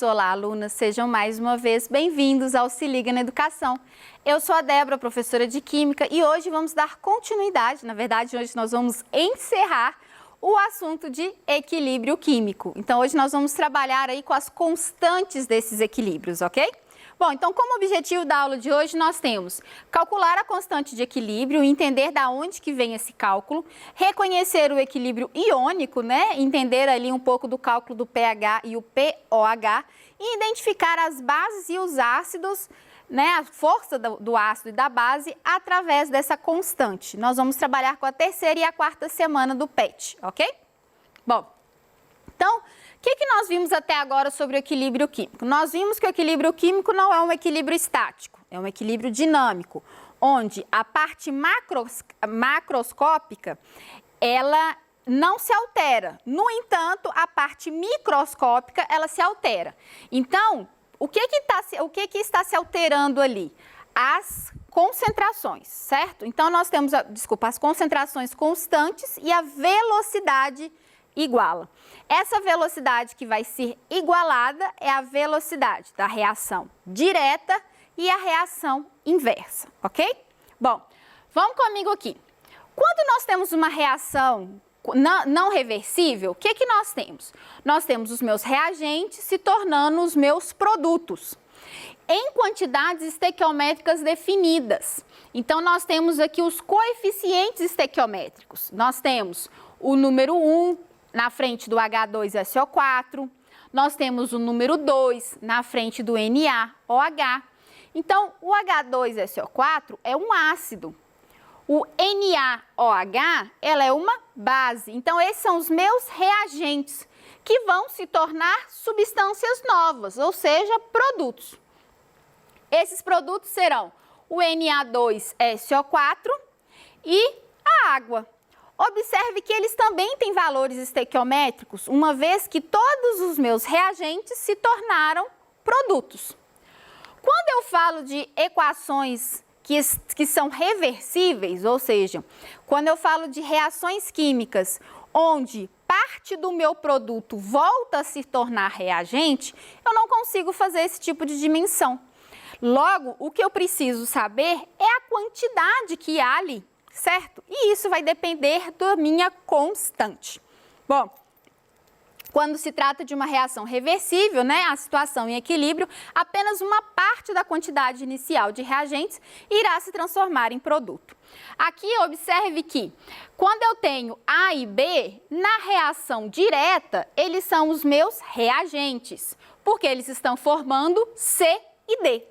alunos, olá alunas, sejam mais uma vez bem-vindos ao Se Liga na Educação. Eu sou a Débora, professora de Química, e hoje vamos dar continuidade, na verdade hoje nós vamos encerrar o assunto de equilíbrio químico. Então hoje nós vamos trabalhar aí com as constantes desses equilíbrios, ok? Bom, então como objetivo da aula de hoje nós temos calcular a constante de equilíbrio, entender da onde que vem esse cálculo, reconhecer o equilíbrio iônico, né? Entender ali um pouco do cálculo do pH e o pOH e identificar as bases e os ácidos, né? A força do ácido e da base através dessa constante. Nós vamos trabalhar com a terceira e a quarta semana do PET, ok? Bom, então, o que nós vimos até agora sobre o equilíbrio químico? Nós vimos que o equilíbrio químico não é um equilíbrio estático, é um equilíbrio dinâmico, onde a parte macroscópica, ela não se altera. No entanto, a parte microscópica, ela se altera. Então, o que está se alterando ali? As concentrações, certo? Então, nós temos, as concentrações constantes e a velocidade iguala. Essa velocidade que vai ser igualada é a velocidade da reação direta e a reação inversa, ok? Bom, vamos comigo aqui. Quando nós temos uma reação não reversível, o que nós temos? Nós temos os meus reagentes se tornando os meus produtos, em quantidades estequiométricas definidas. Então, nós temos aqui os coeficientes estequiométricos. Nós temos o número 1, na frente do H2SO4, nós temos o número 2 na frente do NaOH. Então, o H2SO4 é um ácido, o NaOH ela é uma base. Então, esses são os meus reagentes, que vão se tornar substâncias novas, ou seja, produtos. Esses produtos serão o Na2SO4 e a água. Observe que eles também têm valores estequiométricos, uma vez que todos os meus reagentes se tornaram produtos. Quando eu falo de equações que são reversíveis, ou seja, quando eu falo de reações químicas onde parte do meu produto volta a se tornar reagente, eu não consigo fazer esse tipo de dimensão. Logo, o que eu preciso saber é a quantidade que há ali, certo? E isso vai depender da minha constante. Bom, quando se trata de uma reação reversível, né, a situação em equilíbrio, apenas uma parte da quantidade inicial de reagentes irá se transformar em produto. Aqui observe que quando eu tenho A e B, na reação direta, eles são os meus reagentes, porque eles estão formando C e D.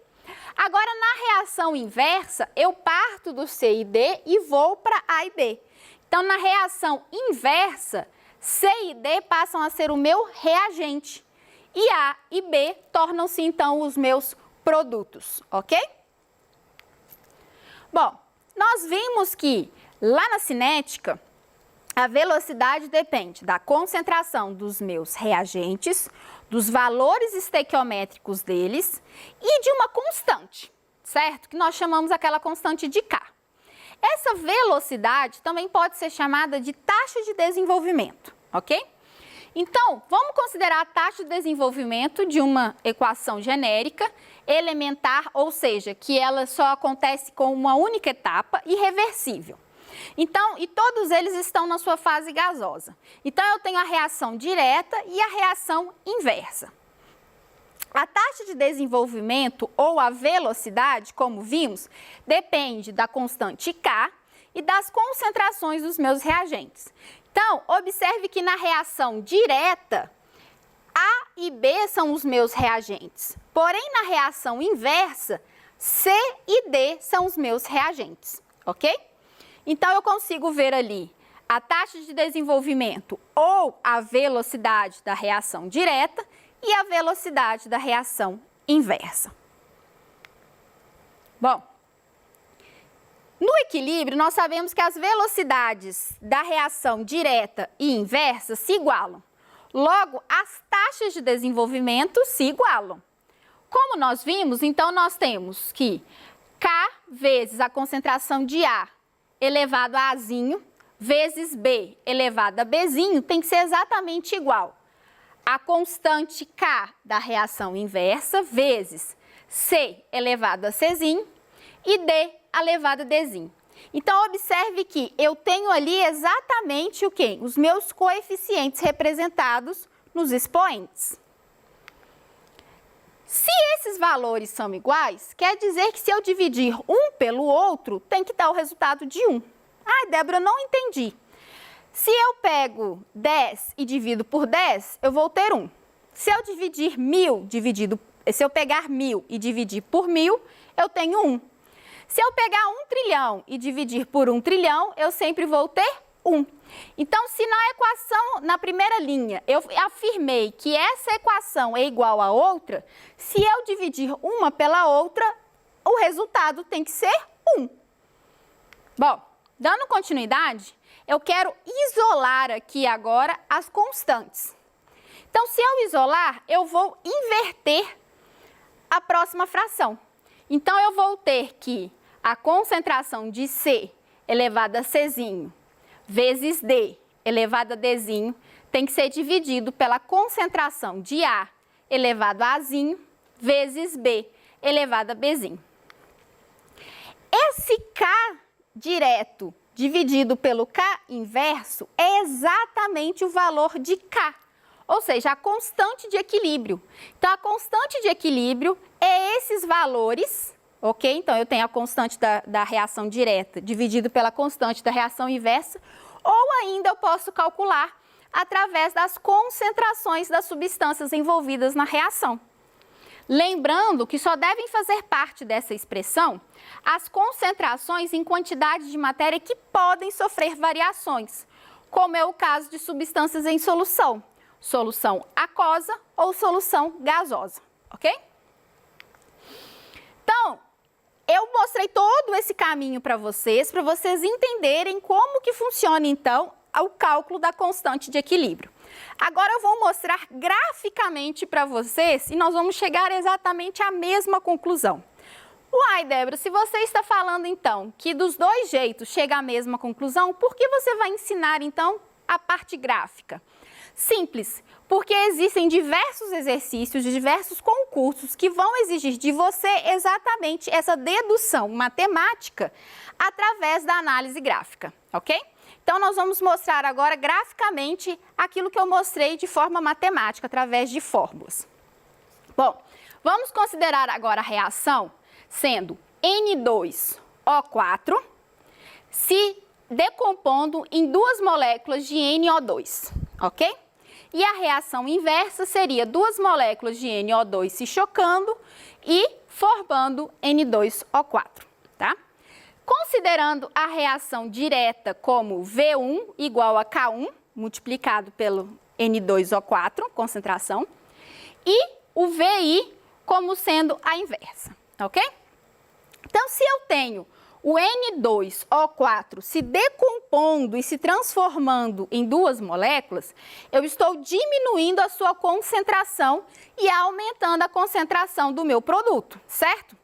Agora, na reação inversa, eu parto do C e D e vou para A e B. Então, na reação inversa, C e D passam a ser o meu reagente e A e B tornam-se, então, os meus produtos, ok? Bom, nós vimos que lá na cinética, a velocidade depende da concentração dos meus reagentes, dos valores estequiométricos deles e de uma constante, certo? Que nós chamamos aquela constante de K. Essa velocidade também pode ser chamada de taxa de desenvolvimento, ok? Então, vamos considerar a taxa de desenvolvimento de uma equação genérica, elementar, ou seja, que ela só acontece com uma única etapa e reversível. Então, e todos eles estão na sua fase gasosa. Então, eu tenho a reação direta e a reação inversa. A taxa de desenvolvimento ou a velocidade, como vimos, depende da constante K e das concentrações dos meus reagentes. Então, observe que na reação direta, A e B são os meus reagentes. Porém, na reação inversa, C e D são os meus reagentes, ok? Então, eu consigo ver ali a taxa de desenvolvimento ou a velocidade da reação direta e a velocidade da reação inversa. Bom, no equilíbrio, nós sabemos que as velocidades da reação direta e inversa se igualam. Logo, as taxas de desenvolvimento se igualam. Como nós vimos, então, nós temos que K vezes a concentração de A elevado a Azinho, vezes B elevado a Bzinho, tem que ser exatamente igual a constante K da reação inversa vezes C elevado a Czinho e D elevado a Dzinho. Então, observe que eu tenho ali exatamente o quê? Os meus coeficientes representados nos expoentes. Se esses valores são iguais, quer dizer que se eu dividir um pelo outro, tem que dar o resultado de 1. Ai, Débora, eu não entendi. Se eu pego 10 e divido por 10, eu vou ter 1. Se eu dividir 1.000 se eu pegar 1.000 e dividir por 1.000, eu tenho 1. Se eu pegar 1 trilhão e dividir por 1 trilhão, eu sempre vou ter 1. Então, se na equação, na primeira linha, eu afirmei que essa equação é igual a outra, se eu dividir uma pela outra, o resultado tem que ser 1. Bom, dando continuidade, eu quero isolar aqui agora as constantes. Então, se eu isolar, eu vou inverter a próxima fração. Então, eu vou ter que a concentração de C elevado a Czinho vezes D elevado a Dzinho tem que ser dividido pela concentração de A elevado a Azinho vezes B elevado a Bzinho. Esse K direto dividido pelo K inverso é exatamente o valor de K, ou seja, a constante de equilíbrio. Então, a constante de equilíbrio é esses valores, ok? Então, eu tenho a constante da reação direta dividido pela constante da reação inversa, ou ainda eu posso calcular através das concentrações das substâncias envolvidas na reação. Lembrando que só devem fazer parte dessa expressão as concentrações em quantidade de matéria que podem sofrer variações, como é o caso de substâncias em solução, solução aquosa ou solução gasosa, ok? Então, eu mostrei todo esse caminho para vocês entenderem como que funciona, então, o cálculo da constante de equilíbrio. Agora eu vou mostrar graficamente para vocês e nós vamos chegar exatamente à mesma conclusão. Uai, Débora, se você está falando, então, que dos dois jeitos chega à mesma conclusão, por que você vai ensinar, então, a parte gráfica? Simples, porque existem diversos exercícios, diversos concursos que vão exigir de você exatamente essa dedução matemática através da análise gráfica, ok? Então, nós vamos mostrar agora graficamente aquilo que eu mostrei de forma matemática, através de fórmulas. Bom, vamos considerar agora a reação sendo N2O4 se decompondo em duas moléculas de NO2, ok? E a reação inversa seria duas moléculas de NO2 se chocando e formando N2O4, tá? Considerando a reação direta como V1 igual a K1, multiplicado pelo N2O4, concentração, e o VI como sendo a inversa, ok? Então, se eu tenho o N2O4 se decompondo e se transformando em duas moléculas, eu estou diminuindo a sua concentração e aumentando a concentração do meu produto, certo?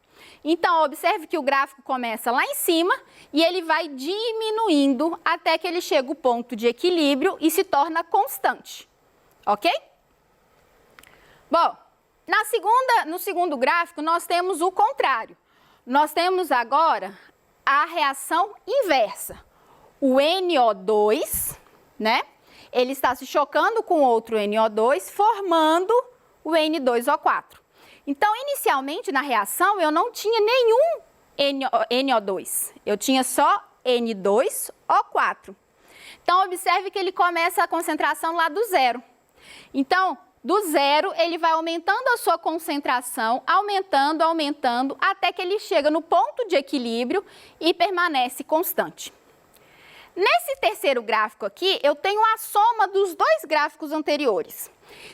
Então, observe que o gráfico começa lá em cima e ele vai diminuindo até que ele chega ao ponto de equilíbrio e se torna constante, ok? Bom, no segundo gráfico nós temos o contrário. Nós temos agora a reação inversa. O NO2, né? Ele está se chocando com outro NO2, formando o N2O4. Então, inicialmente, na reação, eu não tinha nenhum NO2. Eu tinha só N2O4. Então, observe que ele começa a concentração lá do zero. Então, do zero, ele vai aumentando a sua concentração, aumentando, até que ele chega no ponto de equilíbrio e permanece constante. Nesse terceiro gráfico aqui, eu tenho a soma dos dois gráficos anteriores.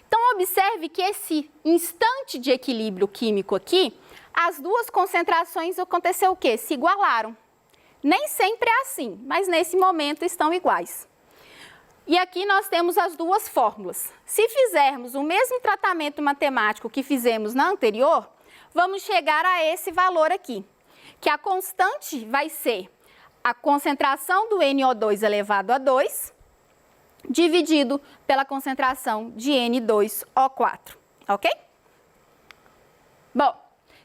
Então, observe que esse instante de equilíbrio químico aqui, as duas concentrações aconteceu o quê? Se igualaram. Nem sempre é assim, mas nesse momento estão iguais. E aqui nós temos as duas fórmulas. Se fizermos o mesmo tratamento matemático que fizemos na anterior, vamos chegar a esse valor aqui, que a constante vai ser a concentração do NO2 elevado a 2 dividido pela concentração de N2O4, ok? Bom,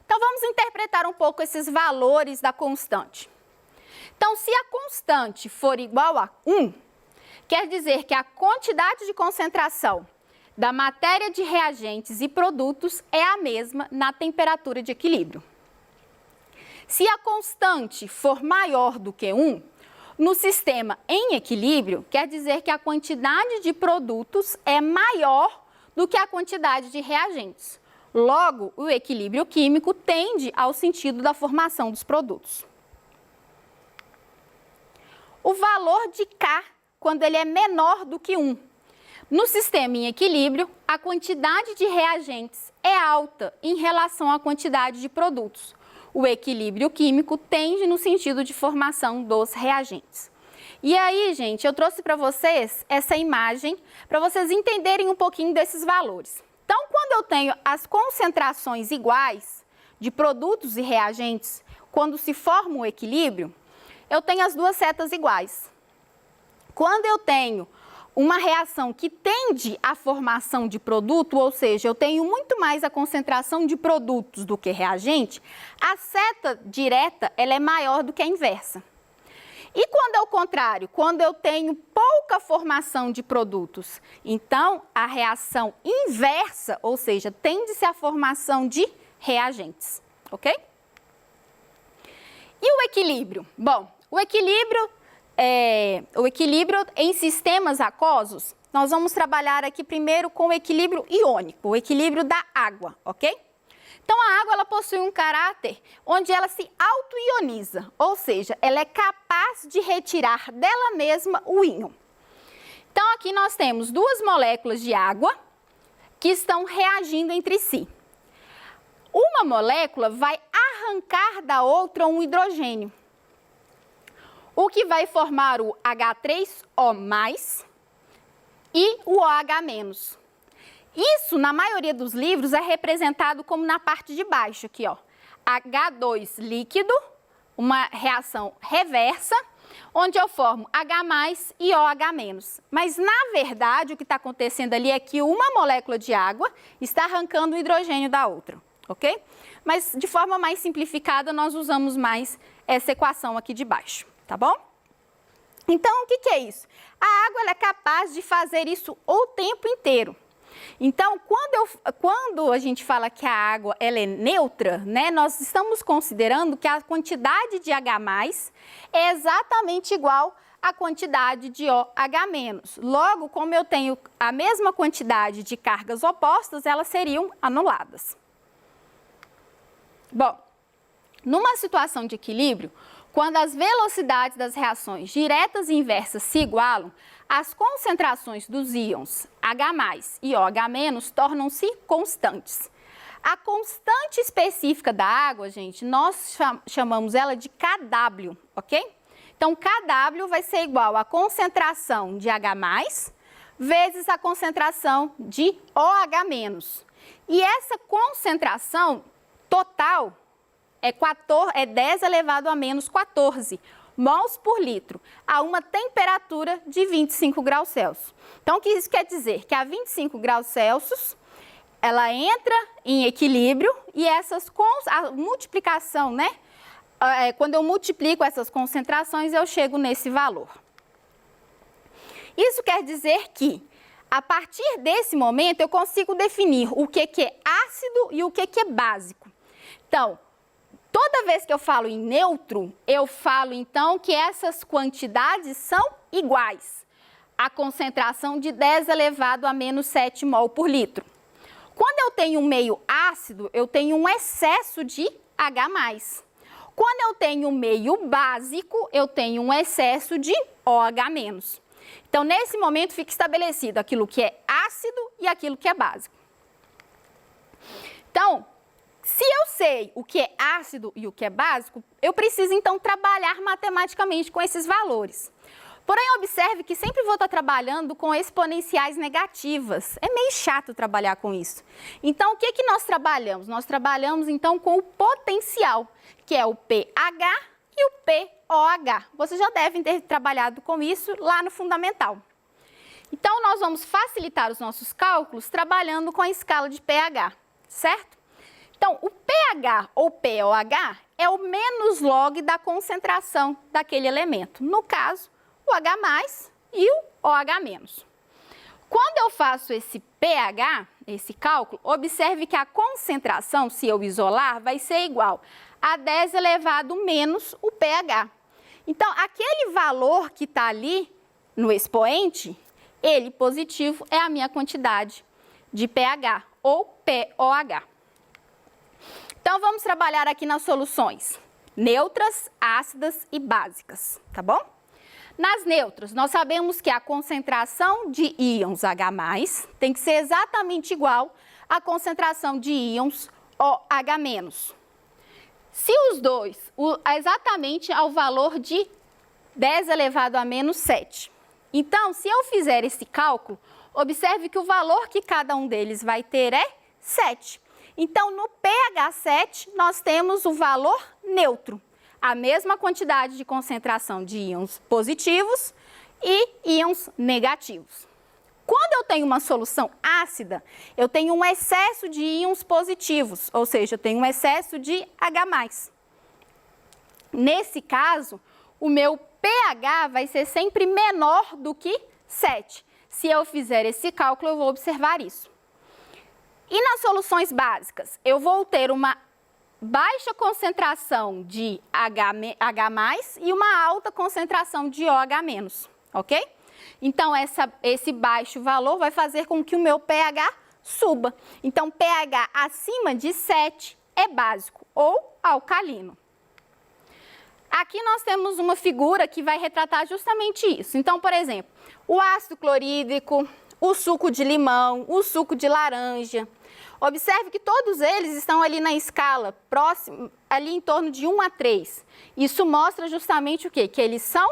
então vamos interpretar um pouco esses valores da constante. Então, se a constante for igual a 1, quer dizer que a quantidade de concentração da matéria de reagentes e produtos é a mesma na temperatura de equilíbrio. Se a constante for maior do que 1, no sistema em equilíbrio, quer dizer que a quantidade de produtos é maior do que a quantidade de reagentes. Logo, o equilíbrio químico tende ao sentido da formação dos produtos. O valor de K, quando ele é menor do que 1. No sistema em equilíbrio, a quantidade de reagentes é alta em relação à quantidade de produtos. O equilíbrio químico tende no sentido de formação dos reagentes. E aí, gente, eu trouxe para vocês essa imagem para vocês entenderem um pouquinho desses valores. Então, quando eu tenho as concentrações iguais de produtos e reagentes, quando se forma o equilíbrio, eu tenho as duas setas iguais. Quando eu tenho uma reação que tende à formação de produto, ou seja, eu tenho muito mais a concentração de produtos do que reagente, a seta direta ela é maior do que a inversa. E quando é o contrário, quando eu tenho pouca formação de produtos, então a reação inversa, ou seja, tende-se à formação de reagentes, ok? E o equilíbrio? Bom, o equilíbrio em sistemas aquosos, nós vamos trabalhar aqui primeiro com o equilíbrio iônico, o equilíbrio da água, ok? Então, a água ela possui um caráter onde ela se auto-ioniza, ou seja, ela é capaz de retirar dela mesma o íon. Então, aqui nós temos duas moléculas de água que estão reagindo entre si. Uma molécula vai arrancar da outra um hidrogênio, o que vai formar o H3O+, e o OH-. Isso, na maioria dos livros, é representado como na parte de baixo, aqui, ó. H2 líquido, uma reação reversa, onde eu formo H+, e OH-. Mas, na verdade, o que está acontecendo ali é que uma molécula de água está arrancando o hidrogênio da outra, ok? Mas, de forma mais simplificada, nós usamos mais essa equação aqui de baixo. Tá bom? Então, o que é isso? A água ela é capaz de fazer isso o tempo inteiro. Então, quando a gente fala que a água ela é neutra, né, nós estamos considerando que a quantidade de H+ é exatamente igual à quantidade de OH-. Logo, como eu tenho a mesma quantidade de cargas opostas, elas seriam anuladas. Bom, numa situação de equilíbrio, quando as velocidades das reações diretas e inversas se igualam, as concentrações dos íons H+ e OH- tornam-se constantes. A constante específica da água, gente, nós chamamos ela de Kw, ok? Então, Kw vai ser igual à concentração de H+ vezes a concentração de OH-. E essa concentração total é 10 elevado a menos 14 mols por litro, a uma temperatura de 25 graus Celsius. Então, o que isso quer dizer? Que a 25 graus Celsius, ela entra em equilíbrio e a multiplicação, né? Quando eu multiplico essas concentrações, eu chego nesse valor. Isso quer dizer que, a partir desse momento, eu consigo definir o que é ácido e o que é básico. Então, toda vez que eu falo em neutro, eu falo então que essas quantidades são iguais. A concentração de 10 elevado a menos 7 mol por litro. Quando eu tenho um meio ácido, eu tenho um excesso de H+. Quando eu tenho um meio básico, eu tenho um excesso de OH-. Então, nesse momento, fica estabelecido aquilo que é ácido e aquilo que é básico. Então, se eu sei o que é ácido e o que é básico, eu preciso, então, trabalhar matematicamente com esses valores. Porém, observe que sempre vou estar trabalhando com exponenciais negativas. É meio chato trabalhar com isso. Então, o que nós trabalhamos? Nós trabalhamos, então, com o potencial, que é o pH e o pOH. Vocês já devem ter trabalhado com isso lá no fundamental. Então, nós vamos facilitar os nossos cálculos trabalhando com a escala de pH, certo? Então, o pH ou pOH é o menos log da concentração daquele elemento. No caso, o H+, e o OH-. Quando eu faço esse pH, esse cálculo, observe que a concentração, se eu isolar, vai ser igual a 10 elevado menos o pH. Então, aquele valor que está ali no expoente, ele positivo é a minha quantidade de pH ou pOH. Então, vamos trabalhar aqui nas soluções neutras, ácidas e básicas, tá bom? Nas neutras, nós sabemos que a concentração de íons H+, tem que ser exatamente igual à concentração de íons OH-. Se os dois, exatamente ao valor de 10 elevado a menos 7. Então, se eu fizer esse cálculo, observe que o valor que cada um deles vai ter é 7. Então, no pH 7, nós temos o valor neutro. A mesma quantidade de concentração de íons positivos e íons negativos. Quando eu tenho uma solução ácida, eu tenho um excesso de íons positivos, ou seja, eu tenho um excesso de H+. Nesse caso, o meu pH vai ser sempre menor do que 7. Se eu fizer esse cálculo, eu vou observar isso. E nas soluções básicas, eu vou ter uma baixa concentração de H+ e uma alta concentração de OH-, ok? Então, esse baixo valor vai fazer com que o meu pH suba. Então, pH acima de 7 é básico ou alcalino. Aqui nós temos uma figura que vai retratar justamente isso. Então, por exemplo, o ácido clorídrico, o suco de limão, o suco de laranja. Observe que todos eles estão ali na escala, próximo, ali em torno de 1 a 3. Isso mostra justamente o quê? Que eles são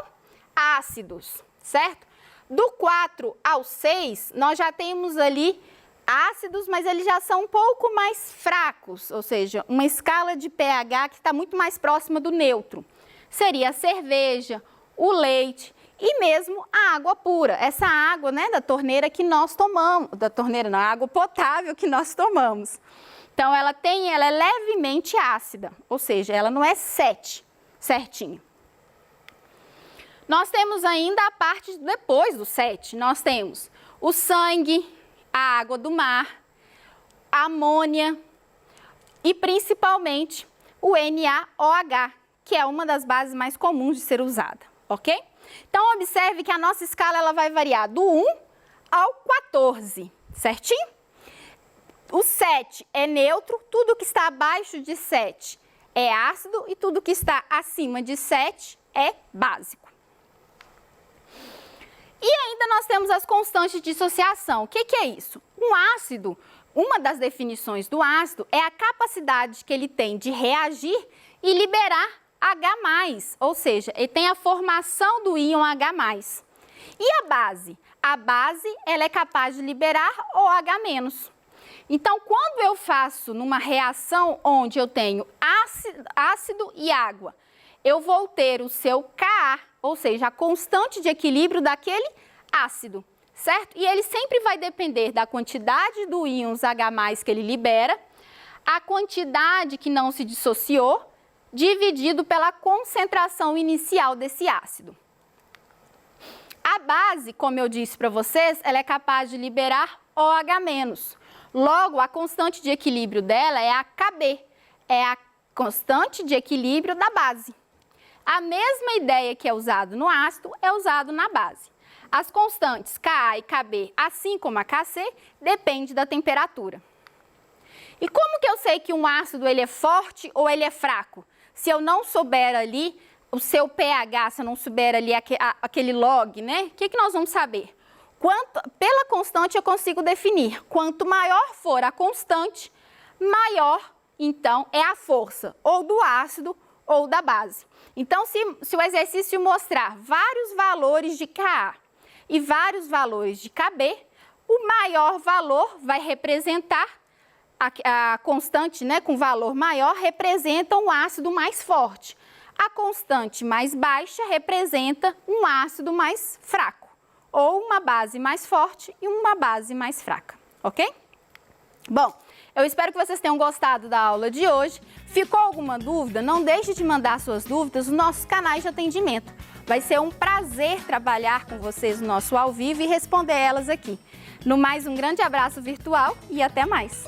ácidos, certo? Do 4 ao 6, nós já temos ali ácidos, mas eles já são um pouco mais fracos, ou seja, uma escala de pH que está muito mais próxima do neutro. Seria a cerveja, o leite e mesmo a água pura, essa água, né, da torneira que nós tomamos, da torneira não, a água potável que nós tomamos. Então, ela é levemente ácida, ou seja, ela não é 7, certinho. Nós temos ainda a parte depois do 7, nós temos o sangue, a água do mar, a amônia e principalmente o NaOH, que é uma das bases mais comuns de ser usada, ok? Então, observe que a nossa escala ela vai variar do 1 ao 14, certinho? O 7 é neutro, tudo que está abaixo de 7 é ácido e tudo que está acima de 7 é básico. E ainda nós temos as constantes de dissociação. O que é isso? Um ácido, uma das definições do ácido é a capacidade que ele tem de reagir e liberar H+, ou seja, ele tem a formação do íon H+. E a base? A base, ela é capaz de liberar OH-. Então, quando eu faço numa reação onde eu tenho ácido e água, eu vou ter o seu Ka, ou seja, a constante de equilíbrio daquele ácido, certo? E ele sempre vai depender da quantidade do íons H+, que ele libera, a quantidade que não se dissociou, dividido pela concentração inicial desse ácido. A base, como eu disse para vocês, ela é capaz de liberar OH-. Logo, a constante de equilíbrio dela é a Kb, é a constante de equilíbrio da base. A mesma ideia que é usada no ácido é usada na base. As constantes Ka e Kb, assim como a Kc, dependem da temperatura. E como que eu sei que um ácido ele é forte ou ele é fraco? Se eu não souber ali o seu pH, se eu não souber ali aquele log, né? O que nós vamos saber? Pela constante eu consigo definir. Quanto maior for a constante, maior, então, é a força ou do ácido ou da base. Então, se o exercício mostrar vários valores de Ka e vários valores de Kb, o maior valor vai representar a constante, né, com valor maior representa um ácido mais forte. A constante mais baixa representa um ácido mais fraco ou uma base mais forte e uma base mais fraca, ok? Bom, eu espero que vocês tenham gostado da aula de hoje. Ficou alguma dúvida? Não deixe de mandar suas dúvidas nos nossos canais de atendimento. Vai ser um prazer trabalhar com vocês no nosso ao vivo e responder elas aqui. No mais, um grande abraço virtual e até mais!